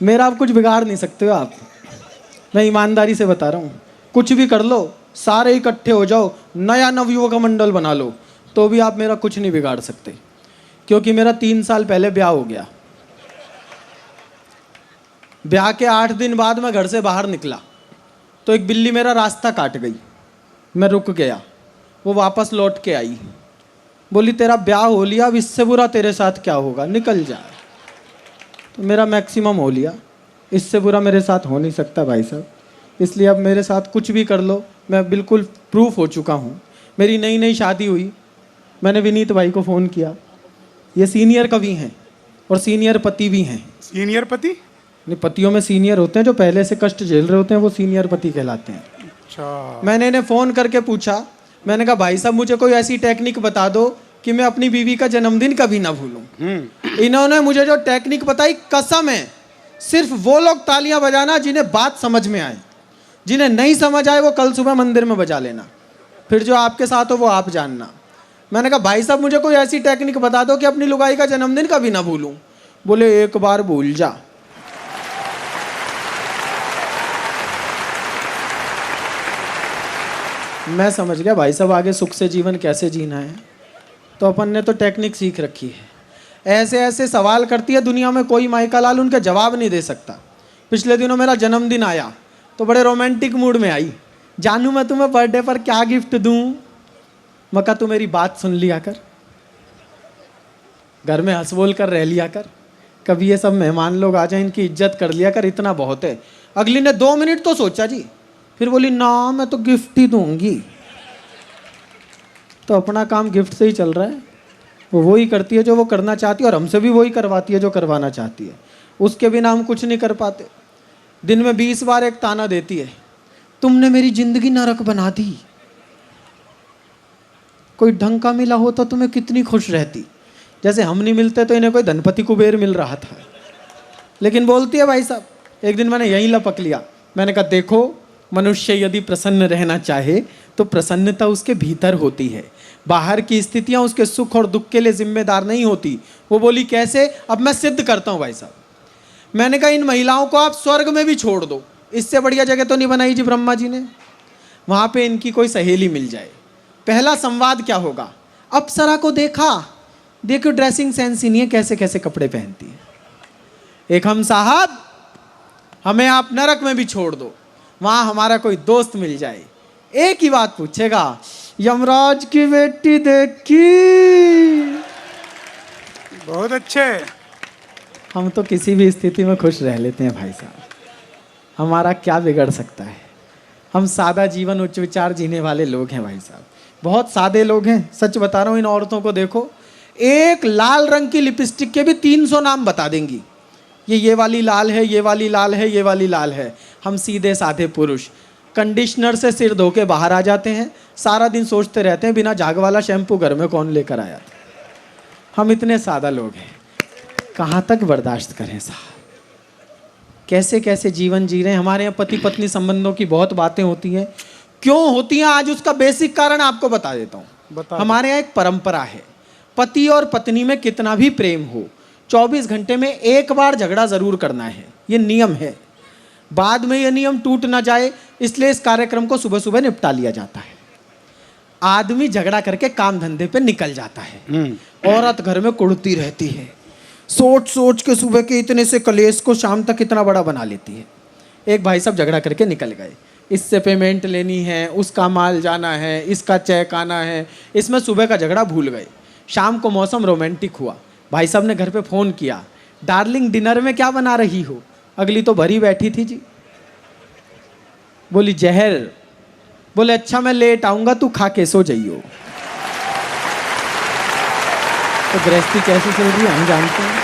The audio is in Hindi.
मेरा आप कुछ बिगाड़ नहीं सकते हो आप। मैं ईमानदारी से बता रहा हूँ, कुछ भी कर लो, सारे इकट्ठे हो जाओ, नया नवयुवक मंडल बना लो, तो भी आप मेरा कुछ नहीं बिगाड़ सकते। क्योंकि मेरा 3 साल पहले ब्याह हो गया। ब्याह के 8 दिन बाद मैं घर से बाहर निकला तो एक बिल्ली मेरा रास्ता काट गई। मैं रुक गया, वो वापस लौट के आई, बोली तेरा ब्याह हो लिया, अब इससे बुरा तेरे साथ क्या होगा, निकल जा। तो मेरा मैक्सिमम हो लिया, इससे बुरा मेरे साथ हो नहीं सकता भाई साहब। इसलिए अब मेरे साथ कुछ भी कर लो, मैं बिल्कुल प्रूफ हो चुका हूँ। मेरी नई नई शादी हुई, मैंने विनीत भाई को फ़ोन किया, ये सीनियर कवि हैं और सीनियर पति भी हैं। सीनियर पति? नहीं, पतियों में सीनियर होते हैं, जो पहले से कष्ट झेल रहे होते हैं वो सीनियर पति कहलाते हैं। अच्छा। मैंने इन्हें फ़ोन करके पूछा, मैंने कहा भाई साहब मुझे कोई ऐसी टेक्निक बता दो कि मैं अपनी बीवी का जन्मदिन कभी ना भूलूं। इन्होंने मुझे जो टेक्निक बताई, कसम है सिर्फ वो लोग तालियां बजाना जिन्हें बात समझ में आए, जिन्हें नहीं समझ आए वो कल सुबह मंदिर में बजा लेना, फिर जो आपके साथ हो वो आप जानना। मैंने कहा भाई साहब मुझे कोई ऐसी टेक्निक बता दो कि अपनी लुगाई का जन्मदिन कभी ना भूलूं। बोले एक बार भूल जा। मैं समझ गया भाई साहब आगे सुख से जीवन कैसे जीना है। तो अपन ने तो टेक्निक सीख रखी है। ऐसे ऐसे सवाल करती है दुनिया में, कोई माइका लाल उनके जवाब नहीं दे सकता। पिछले दिनों मेरा जन्मदिन आया तो बड़े रोमांटिक मूड में आई, जानू मैं तुम्हें बर्थडे पर क्या गिफ्ट दूं। मैं कहा तू मेरी बात सुन लिया कर, घर में हंस बोल कर रह लिया कर, कभी ये सब मेहमान लोग आ जाए इनकी इज्जत कर लिया कर, इतना बहुत है। अगली ने 2 मिनट तो सोचा जी, फिर बोली ना मैं तो गिफ्ट ही दूंगी। तो अपना काम गिफ्ट से ही चल रहा है। वो वही करती है जो वो करना चाहती है और हमसे भी वही करवाती है जो करवाना चाहती है। उसके बिना हम कुछ नहीं कर पाते। दिन में 20 बार एक ताना देती है, तुमने मेरी जिंदगी नरक बना दी। कोई ढंग का मिला हो तो तुम्हें कितनी खुश रहती, जैसे हम नहीं मिलते तो इन्हें कोई धनपति कुबेर मिल रहा था। लेकिन बोलती है भाई साहब, एक दिन मैंने यहीं लपक लिया। मैंने कहा देखो, मनुष्य यदि प्रसन्न रहना चाहे तो प्रसन्नता उसके भीतर होती है, बाहर की स्थितियां उसके सुख और दुख के लिए जिम्मेदार नहीं होती। वो बोली कैसे? अब मैं सिद्ध करता हूं भाई साहब। मैंने कहा इन महिलाओं को आप स्वर्ग में भी छोड़ दो, इससे बढ़िया जगह तो नहीं बनाई जी ब्रह्मा जी ने, वहां पे इनकी कोई सहेली मिल जाए। पहला संवाद क्या होगा? अप्सरा को देखा, देखो ड्रेसिंग सेंस ही नहीं है, कैसे कैसे कपड़े पहनती है। एक हम साहब, हमें आप नरक में भी छोड़ दो, वहां हमारा कोई दोस्त मिल जाए, एक ही बात पूछेगा, यमराज की बेटी देखी। बहुत अच्छे। हम तो किसी भी स्थिति में खुश रह लेते हैं भाई साहब, हमारा क्या बिगड़ सकता है। हम सादा जीवन उच्च विचार जीने वाले लोग हैं भाई साहब, बहुत सादे लोग हैं। सच बता रहा हूँ, इन औरतों को देखो, एक लाल रंग की लिपस्टिक के भी 300 नाम बता देंगी। ये वाली लाल है, ये वाली लाल है, ये वाली लाल है। हम सीधे साधे पुरुष कंडीशनर से सिर धो के बाहर आ जाते हैं, सारा दिन सोचते रहते हैं बिना झाग वाला शैम्पू घर में कौन लेकर आया था। हम इतने सादा लोग हैं, कहाँ तक बर्दाश्त करें साहब, कैसे कैसे जीवन जी रहे हैं। हमारे यहाँ पति पत्नी संबंधों की बहुत बातें होती हैं, क्यों होती हैं आज उसका बेसिक कारण आपको बता देता हूँ। हमारे यहाँ एक परंपरा है, पति और पत्नी में कितना भी प्रेम हो, 24 घंटे में एक बार झगड़ा जरूर करना है, ये नियम है। बाद में ये नियम टूट ना जाए इसलिए इस कार्यक्रम को सुबह सुबह निपटा लिया जाता है। आदमी झगड़ा करके काम धंधे पे निकल जाता है, औरत घर में कुड़ती रहती है, सोच सोच के सुबह के इतने से कलेश को शाम तक इतना बड़ा बना लेती है। एक भाई साहब झगड़ा करके निकल गए, इससे पेमेंट लेनी है, उसका माल जाना है, इसका चेक आना है, इसमें सुबह का झगड़ा भूल गए। शाम को मौसम रोमांटिक हुआ, भाई साहब ने घर पे फ़ोन किया, डार्लिंग डिनर में क्या बना रही हो? अगली तो भरी बैठी थी जी, बोली जहर। बोले अच्छा मैं लेट आऊँगा, तू खा के सो जाइयो। तो गृहस्थी कैसी चल रही है हम जानते हैं।